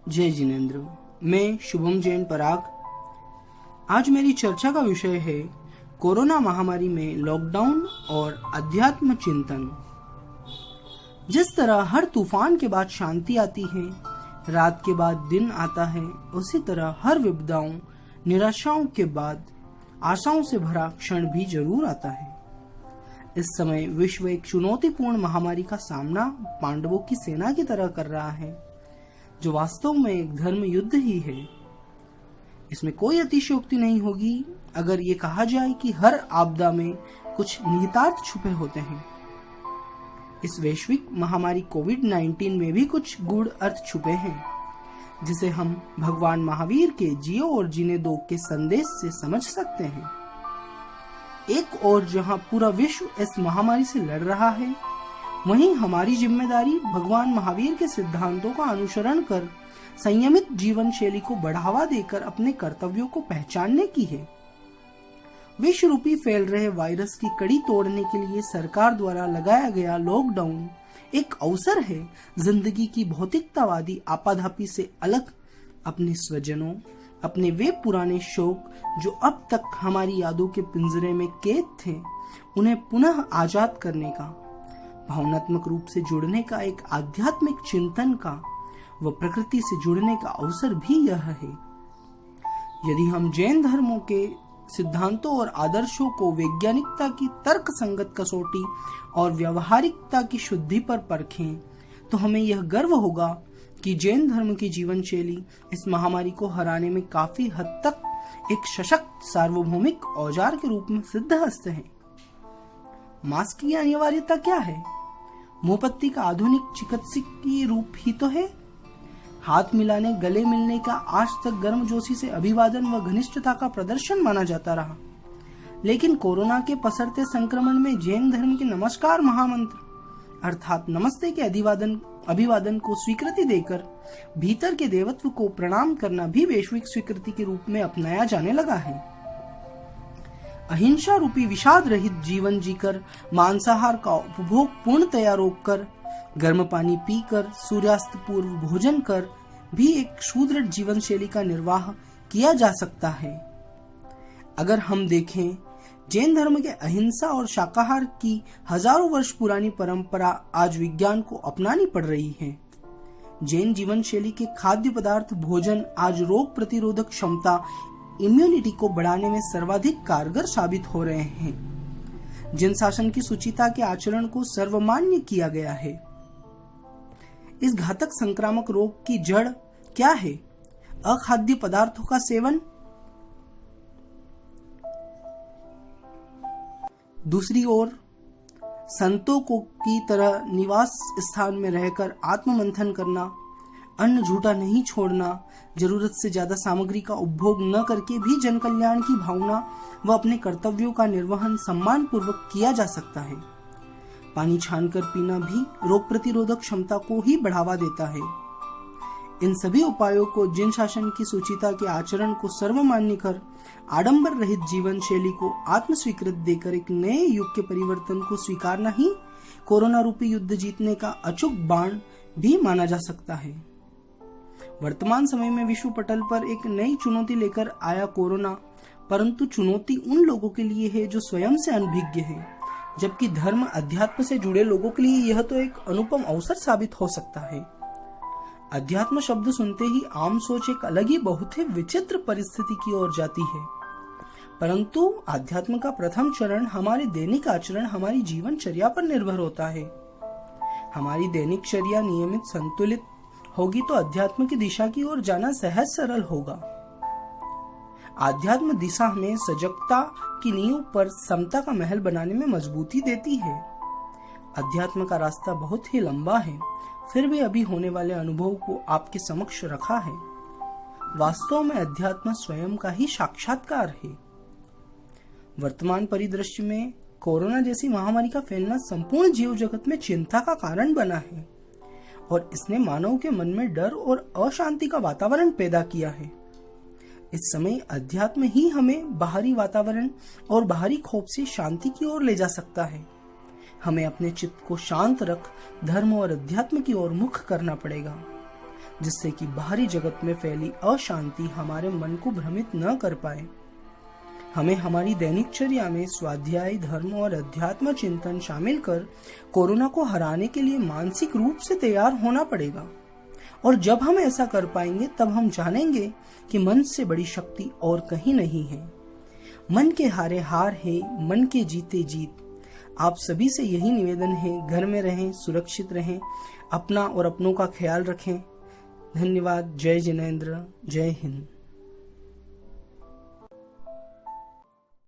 जय जिनेन्द्र। मैं शुभम जैन पराग। आज मेरी चर्चा का विषय है कोरोना महामारी में लॉकडाउन और अध्यात्म चिंतन। जिस तरह हर तूफान के बाद शांति आती है, रात के बाद दिन आता है, उसी तरह हर विपदाओं निराशाओं के बाद आशाओं से भरा क्षण भी जरूर आता है। इस समय विश्व एक चुनौतीपूर्ण महामारी का सामना पांडवों की सेना की तरह कर रहा है, जो वास्तव में एक धर्म युद्ध ही है। इसमें कोई अतिशयोक्ति नहीं होगी अगर ये कहा जाए कि हर आपदा में कुछ निहितार्थ छुपे होते हैं। इस वैश्विक महामारी कोविड-19 में भी कुछ गूढ़ अर्थ छुपे हैं, जिसे हम भगवान महावीर के जियो और जीने दो के संदेश से समझ सकते हैं। एक ओर जहां पूरा विश्व इस महामारी से लड़ रहा है, वहीं हमारी जिम्मेदारी भगवान महावीर के सिद्धांतों का अनुसरण कर संयमित जीवन शैली को बढ़ावा देकर अपने कर्तव्यों को पहचानने की है। विश्व रूपी फैल रहे वायरस की कड़ी तोड़ने के लिए सरकार द्वारा लगाया गया लॉकडाउन एक अवसर है जिंदगी की भौतिकतावादी आपाधापी से अलग अपने स्वजनों, अपने वे पुराने शौक जो अब तक हमारी यादों के पिंजरे में कैद थे, उन्हें पुनः आजाद करने का, भावनात्मक रूप से जुड़ने का, एक आध्यात्मिक चिंतन का व प्रकृति से जुड़ने का अवसर भी यह है। यदि हम जैन धर्मों के सिद्धांतों और आदर्शों को वैज्ञानिकता की तर्क संगत कसौटी और व्यवहारिकता की शुद्धि पर परखें, तो हमें यह गर्व होगा कि जैन धर्म की जीवन शैली इस महामारी को हराने में काफी हद तक एक सशक्त सार्वभौमिक औजार के रूप में सिद्ध हस्त है। मास्क की अनिवार्यता क्या है? मुंहपत्ती का आधुनिक चिकित्सकीय रूप ही तो है। हाथ मिलाने, गले मिलने का आज तक गर्मजोशी से अभिवादन व घनिष्ठता का प्रदर्शन माना जाता रहा, लेकिन कोरोना के पसरते संक्रमण में जैन धर्म के नमस्कार महामंत्र अर्थात नमस्ते के अभिवादन को स्वीकृति देकर भीतर के देवत्व को प्रणाम करना भी वैश्विक स्वीकृति के रूप में अपनाया जाने लगा है। अहिंसा रूपी विषाद रहित जीवन जीकर, मांसाहार का उपभोग पूर्णतया रोककर, गर्म पानी पीकर, सूर्यास्त पूर्व भोजन कर भी एक सुदृढ़ जीवन शैली का निर्वाह किया जा सकता है। अगर हम देखें, जैन धर्म के अहिंसा और शाकाहार की हजारों वर्ष पुरानी परंपरा आज विज्ञान को अपनानी पड़ रही है। जैन जीवन शैली के खाद्य पदार्थ भोजन आज रोग प्रतिरोधक क्षमता, इम्यूनिटी को बढ़ाने में सर्वाधिक कारगर साबित हो रहे हैं। जिन शासन की शुचिता के आचरण को सर्वमान्य किया गया है। इस घातक संक्रामक रोग की जड़ क्या है? अखाद्य पदार्थों का सेवन। दूसरी ओर संतों को की तरह निवास स्थान में रहकर आत्ममंथन करना, अन्न झूठा नहीं छोड़ना, जरूरत से ज्यादा सामग्री का उपभोग न करके भी जन कल्याण की भावना व अपने कर्तव्यों का निर्वहन सम्मान पूर्वक किया जा सकता है। पानी छानकर पीना भी रोग प्रतिरोधक क्षमता को ही बढ़ावा देता है। इन सभी उपायों को जिन शासन की सूचिता के आचरण को सर्वमान्य कर आडंबर रहित जीवन शैली को आत्म स्वीकृत देकर एक नए युग के परिवर्तन को स्वीकारना ही कोरोना रूपी युद्ध जीतने का अचूक बाण भी माना जा सकता है। वर्तमान समय में विश्व पटल पर एक नई चुनौती लेकर आया कोरोना, परंतु चुनौती उन लोगों के लिए है जो स्वयं से अनभिज्ञ है, जबकि धर्म अध्यात्म से जुड़े लोगों के लिए यह तो एक अनुपम अवसर साबित हो सकता है। अध्यात्म शब्द सुनते ही आम सोच एक अलग ही बहुत ही विचित्र परिस्थिति की ओर जाती है, परंतु अध्यात्म का प्रथम चरण हमारे दैनिक आचरण, हमारी जीवनचर्या पर निर्भर होता है। हमारी दैनिक चर्या नियमित संतुलित होगी तो अध्यात्म की दिशा की ओर जाना सहज सरल होगा। आध्यात्म दिशा हमें सजगता की नींव पर समता का महल बनाने में मजबूती देती है। अध्यात्म का रास्ता बहुत ही लंबा है, फिर भी अभी होने वाले अनुभव को आपके समक्ष रखा है। वास्तव में अध्यात्म स्वयं का ही साक्षात्कार है। वर्तमान परिदृश्य में कोरोना जैसी महामारी का फैलना संपूर्ण जीव जगत में चिंता का कारण बना है और इसने मानव के मन में डर और अशांति का वातावरण पैदा किया है। इस समय अध्यात्म ही हमें बाहरी वातावरण और बाहरी खौफ से शांति की ओर ले जा सकता है। हमें अपने चित्त को शांत रख धर्म और अध्यात्म की ओर मुख करना पड़ेगा। जिससे कि बाहरी जगत में फैली अशांति हमारे मन को भ्रमित न कर पाए। हमें हमारी दैनिकचर्या में स्वाध्याय, धर्म और अध्यात्म चिंतन शामिल कर कोरोना को हराने के लिए मानसिक रूप से तैयार होना पड़ेगा। और जब हम ऐसा कर पाएंगे तब हम जानेंगे कि मन से बड़ी शक्ति और कहीं नहीं है। मन के हारे हार है, मन के जीते जीत। आप सभी से यही निवेदन है, घर में रहें, सुरक्षित रहें, अपना और अपनों का ख्याल रखें। धन्यवाद। जय जिनेंद्र, जय हिंद।